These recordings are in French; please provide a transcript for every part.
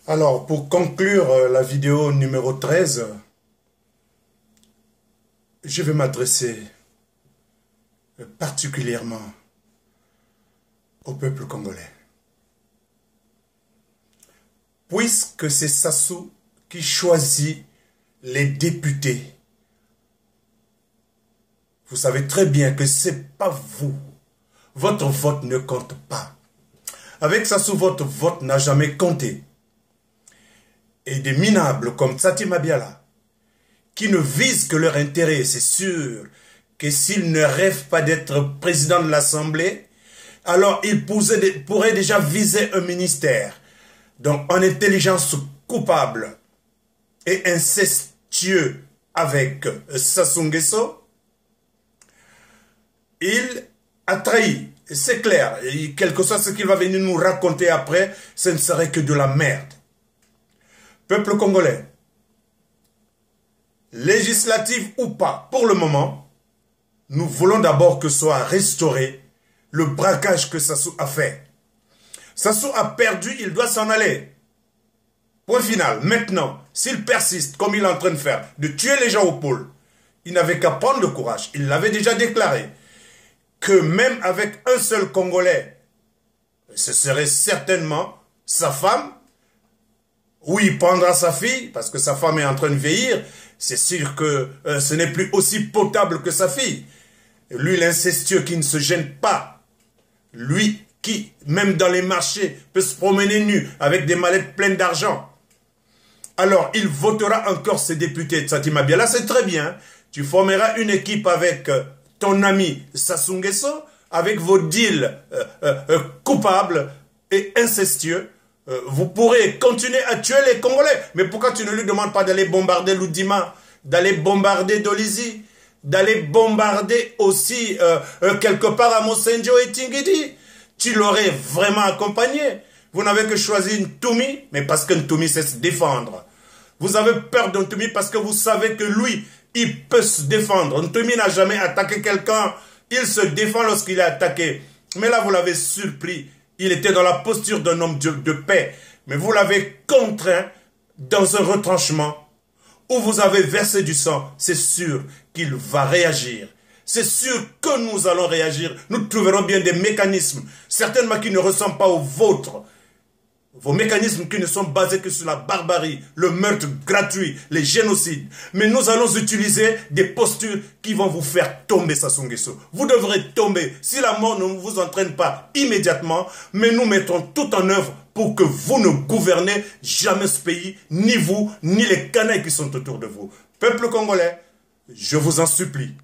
Alors, pour conclure la vidéo numéro 13, je vais m'adresser particulièrement au peuple congolais. Puisque c'est Sassou qui choisit les députés, vous savez très bien que ce n'est pas vous. Votre vote ne compte pas. Avec Sassou, votre vote n'a jamais compté. Et des minables comme Tsati Mabiala, qui ne visent que leur intérêt, c'est sûr que s'ils ne rêvent pas d'être président de l'Assemblée, alors ils pourraient déjà viser un ministère. Donc en intelligence coupable et incestueux avec Sassou Nguesso, il a trahi. C'est clair, et quel que soit ce qu'il va venir nous raconter après, ce ne serait que de la merde. Peuple congolais, législative ou pas, pour le moment, nous voulons d'abord que soit restauré le braquage que Sassou a fait. Sassou a perdu, il doit s'en aller. Point final. Maintenant, s'il persiste, comme il est en train de faire, de tuer les gens au pôle, il n'avait qu'à prendre le courage. Il l'avait déjà déclaré. Que même avec un seul Congolais, ce serait certainement sa femme, ou il prendra sa fille, parce que sa femme est en train de vieillir, c'est sûr que ce n'est plus aussi potable que sa fille. Lui, l'incestueux qui ne se gêne pas, lui qui, même dans les marchés, peut se promener nu avec des mallettes pleines d'argent. Alors, il votera encore ses députés de Tsati Mabiala, c'est très bien. Tu formeras une équipe avec ton ami Sassou Nguesso, avec vos deals coupables et incestueux. Vous pourrez continuer à tuer les Congolais. Mais pourquoi tu ne lui demandes pas d'aller bombarder Loudima, d'aller bombarder Dolizy, d'aller bombarder aussi quelque part à Mosenjo et Tingidi? Tu l'aurais vraiment accompagné. Vous n'avez que choisi Ntoumi, mais parce que Ntoumi sait se défendre. Vous avez peur de Ntoumi parce que vous savez que lui, il peut se défendre. Ntoumi n'a jamais attaqué quelqu'un. Il se défend lorsqu'il est attaqué. Mais là, vous l'avez surpris. Il était dans la posture d'un homme de paix. Mais vous l'avez contraint dans un retranchement où vous avez versé du sang. C'est sûr qu'il va réagir. C'est sûr que nous allons réagir. Nous trouverons bien des mécanismes, certainement qui ne ressemblent pas aux vôtres. Vos mécanismes qui ne sont basés que sur la barbarie, le meurtre gratuit, les génocides. Mais nous allons utiliser des postures qui vont vous faire tomber, Sassou Nguesso. Vous devrez tomber si la mort ne vous entraîne pas immédiatement, mais nous mettrons tout en œuvre pour que vous ne gouvernez jamais ce pays, ni vous, ni les canailles qui sont autour de vous. Peuple congolais, je vous en supplie,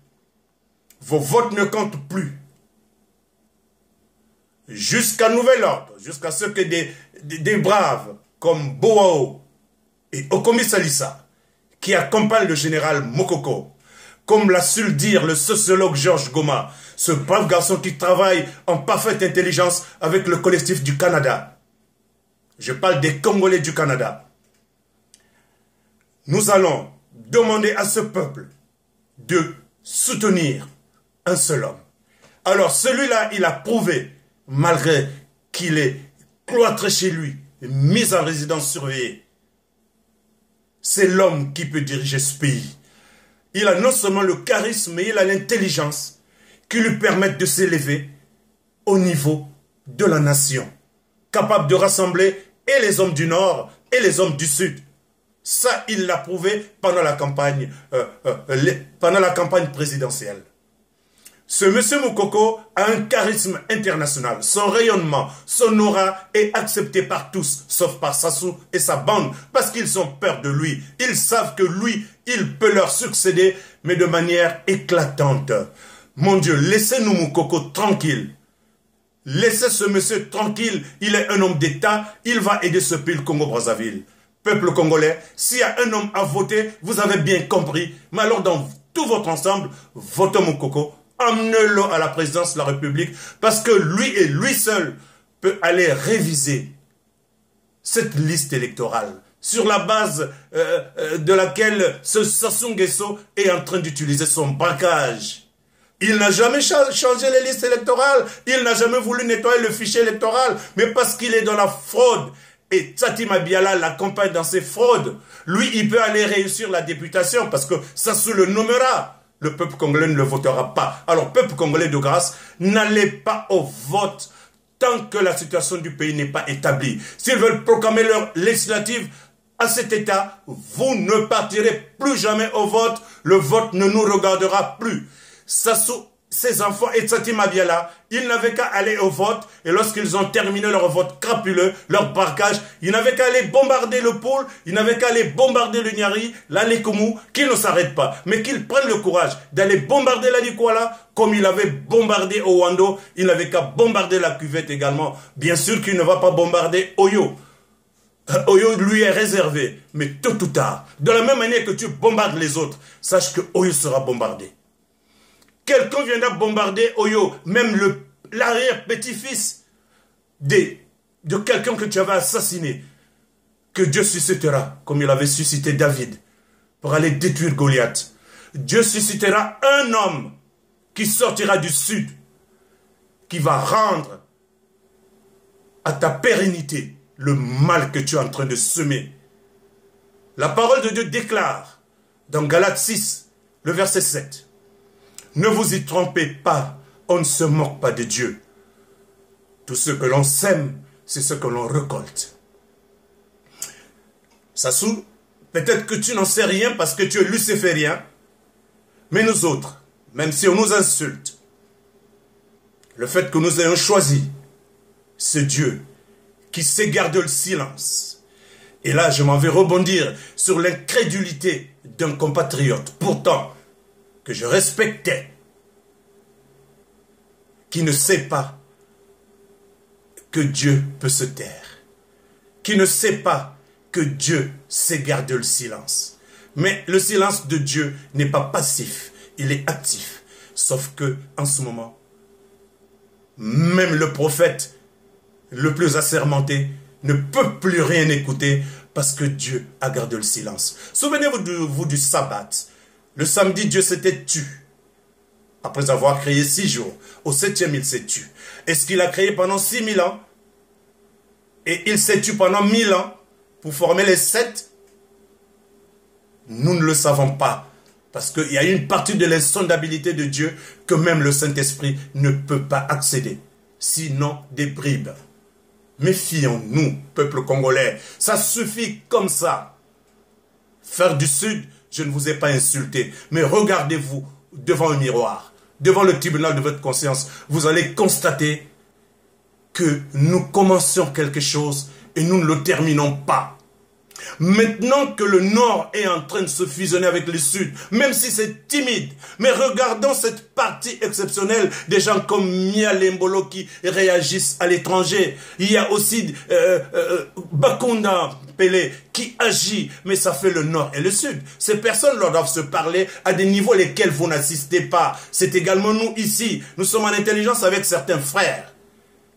vos votes ne comptent plus. Jusqu'à nouvel ordre, jusqu'à ce que des braves comme Boao et Okomi Salissa, qui accompagnent le général Mokoko, comme l'a su le dire le sociologue Georges Goma, ce brave garçon qui travaille en parfaite intelligence avec le collectif du Canada. Je parle des Congolais du Canada. Nous allons demander à ce peuple de soutenir un seul homme. Alors celui-là, il a prouvé, malgré qu'il est cloîtré chez lui, mis en résidence surveillée, c'est l'homme qui peut diriger ce pays. Il a non seulement le charisme, mais il a l'intelligence qui lui permettent de s'élever au niveau de la nation, capable de rassembler et les hommes du Nord et les hommes du Sud. Ça, il l'a prouvé pendant la campagne présidentielle. Ce monsieur Mokoko a un charisme international. Son rayonnement, son aura est accepté par tous, sauf par Sassou et sa bande, parce qu'ils ont peur de lui. Ils savent que lui, il peut leur succéder, mais de manière éclatante. Mon Dieu, laissez-nous Mokoko tranquille. Laissez ce monsieur tranquille. Il est un homme d'État. Il va aider ce pays, le Congo-Brazzaville. Peuple congolais, s'il y a un homme à voter, vous avez bien compris. Mais alors, dans tout votre ensemble, votez Mokoko. Emmenez-le à la présidence de la République parce que lui et lui seul peut aller réviser cette liste électorale sur la base de laquelle ce Sassou Nguesso est en train d'utiliser son braquage. Il n'a jamais changé les listes électorales, il n'a jamais voulu nettoyer le fichier électoral, mais parce qu'il est dans la fraude et Tati Mabiala l'accompagne dans ses fraudes, lui, il peut aller réussir la députation parce que Sassou le nommera. Le peuple congolais ne le votera pas. Alors, peuple congolais de grâce, n'allez pas au vote tant que la situation du pays n'est pas établie. S'ils veulent proclamer leur législative à cet état, vous ne partirez plus jamais au vote. Le vote ne nous regardera plus. Sassou, ses enfants et Tati Mabiala, ils n'avaient qu'à aller au vote et lorsqu'ils ont terminé leur vote crapuleux, leur braquage, ils n'avaient qu'à aller bombarder le pôle, ils n'avaient qu'à aller bombarder le Nyari, la Likoumou, qu'ils ne s'arrêtent pas, mais qu'ils prennent le courage d'aller bombarder la Likwala comme il avait bombardé Owando, il n'avait qu'à bombarder la cuvette également. Bien sûr qu'il ne va pas bombarder Oyo. Oyo lui est réservé, mais tôt ou tard, de la même manière que tu bombardes les autres, sache que Oyo sera bombardé. Quelqu'un viendra bombarder Oyo, même l'arrière-petit-fils de quelqu'un que tu avais assassiné, que Dieu suscitera, comme il avait suscité David, pour aller détruire Goliath. Dieu suscitera un homme qui sortira du sud, qui va rendre à ta pérennité le mal que tu es en train de semer. La parole de Dieu déclare, dans Galates 6, le verset 7, ne vous y trompez pas, on ne se moque pas de Dieu. Tout ce que l'on sème, c'est ce que l'on récolte. Sassou, peut-être que tu n'en sais rien parce que tu es luciférien, mais nous autres, même si on nous insulte, le fait que nous ayons choisi ce Dieu qui sait garder le silence. Et là, je m'en vais rebondir sur l'incrédulité d'un compatriote, pourtant, que je respectais, qui ne sait pas que Dieu peut se taire, qui ne sait pas que Dieu sait garder le silence. Mais le silence de Dieu n'est pas passif, il est actif. Sauf que, en ce moment, même le prophète le plus assermenté ne peut plus rien écouter parce que Dieu a gardé le silence. Souvenez-vous du sabbat. Le samedi, Dieu s'était tu. Après avoir créé 6 jours. Au 7e, il s'est tu. Est-ce qu'il a créé pendant 6000 ans? Et il s'est tu pendant 1000 ans pour former les 7? Nous ne le savons pas. Parce qu'il y a une partie de l'insondabilité de Dieu que même le Saint-Esprit ne peut pas accéder. Sinon, des bribes. Méfions-nous, peuple congolais. Ça suffit comme ça. Frères du Sud, je ne vous ai pas insulté, mais regardez-vous devant un miroir, devant le tribunal de votre conscience. Vous allez constater que nous commencions quelque chose et nous ne le terminons pas. Maintenant que le Nord est en train de se fusionner avec le Sud, même si c'est timide, mais regardons cette partie exceptionnelle des gens comme Mia Lembolo qui réagissent à l'étranger. Il y a aussi Bakunda Pelé qui agit, mais ça fait le Nord et le Sud. Ces personnes leur doivent se parler à des niveaux lesquels vous n'assistez pas. C'est également nous ici. Nous sommes en intelligence avec certains frères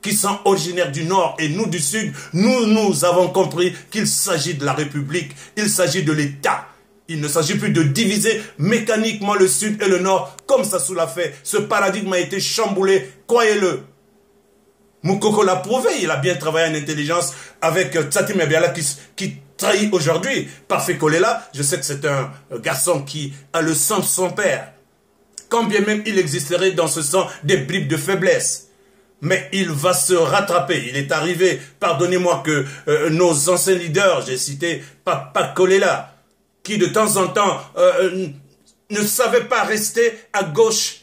qui sont originaires du Nord et nous du Sud. Nous avons compris qu'il s'agit de la République, il s'agit de l'État. Il ne s'agit plus de diviser mécaniquement le Sud et le Nord comme Sassou l'a fait. Ce paradigme a été chamboulé, croyez-le. Moukoko l'a prouvé, il a bien travaillé en intelligence avec Tati Mabiala qui trahit aujourd'hui. Parfait Kolela, je sais que c'est un garçon qui a le sang de son père. Quand bien même il existerait dans ce sang des bribes de faiblesse. Mais il va se rattraper. Il est arrivé, pardonnez-moi que nos anciens leaders, j'ai cité Papa Kolela, qui de temps en temps ne savait pas rester à gauche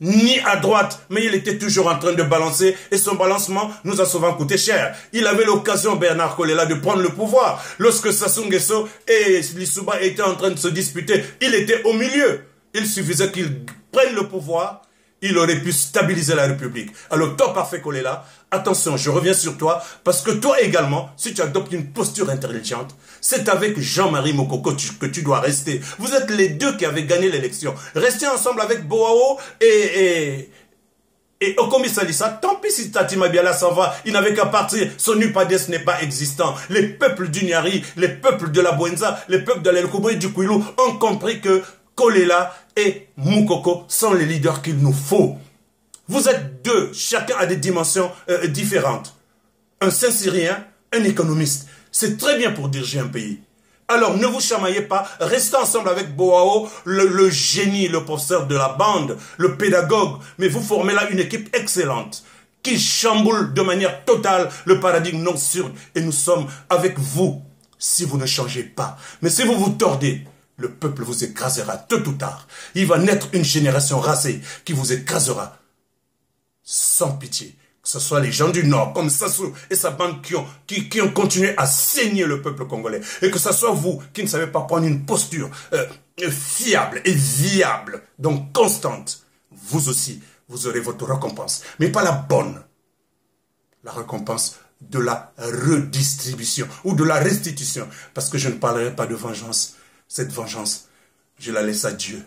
ni à droite, mais il était toujours en train de balancer et son balancement nous a souvent coûté cher. Il avait l'occasion, Bernard Kolela, de prendre le pouvoir. Lorsque Sassou Nguesso et Lissouba étaient en train de se disputer, il était au milieu. Il suffisait qu'il prenne le pouvoir. Il aurait pu stabiliser la République. Alors toi, Parfait Kolela, attention, je reviens sur toi, parce que toi également, si tu adoptes une posture intelligente, c'est avec Jean-Marie Moukoko que tu dois rester. Vous êtes les deux qui avez gagné l'élection. Restez ensemble avec Boao et Okomi Salissa. Tant pis si Tati Mabiala s'en va, il n'avait qu'à partir. Son UPADES n'est pas existant. Les peuples du Nyari, les peuples de la Bouenza, les peuples de l'Elkobo et du Kouilou ont compris que Kolela et Moukoko sont les leaders qu'il nous faut. Vous êtes deux, chacun a des dimensions différentes. Un Saint-Syrien, un économiste. C'est très bien pour diriger un pays. Alors ne vous chamaillez pas, restez ensemble avec Boao, le génie, le professeur de la bande, le pédagogue, mais vous formez là une équipe excellente qui chamboule de manière totale le paradigme non sûr. Et nous sommes avec vous si vous ne changez pas. Mais si vous vous tordez, le peuple vous écrasera tôt ou tard. Il va naître une génération racée qui vous écrasera sans pitié. Que ce soit les gens du Nord, comme Sassou et sa bande qui ont continué à saigner le peuple congolais. Et que ce soit vous qui ne savez pas prendre une posture fiable et viable, donc constante. Vous aussi, vous aurez votre récompense. Mais pas la bonne. La récompense de la redistribution ou de la restitution. Parce que je ne parlerai pas de vengeance. Cette vengeance, je la laisse à Dieu.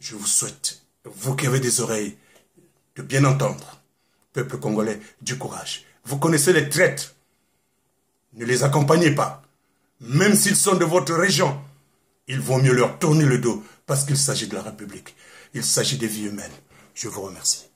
Je vous souhaite, vous qui avez des oreilles, de bien entendre. Peuple congolais, du courage. Vous connaissez les traîtres. Ne les accompagnez pas. Même s'ils sont de votre région, il vaut mieux leur tourner le dos parce qu'il s'agit de la République. Il s'agit des vies humaines. Je vous remercie.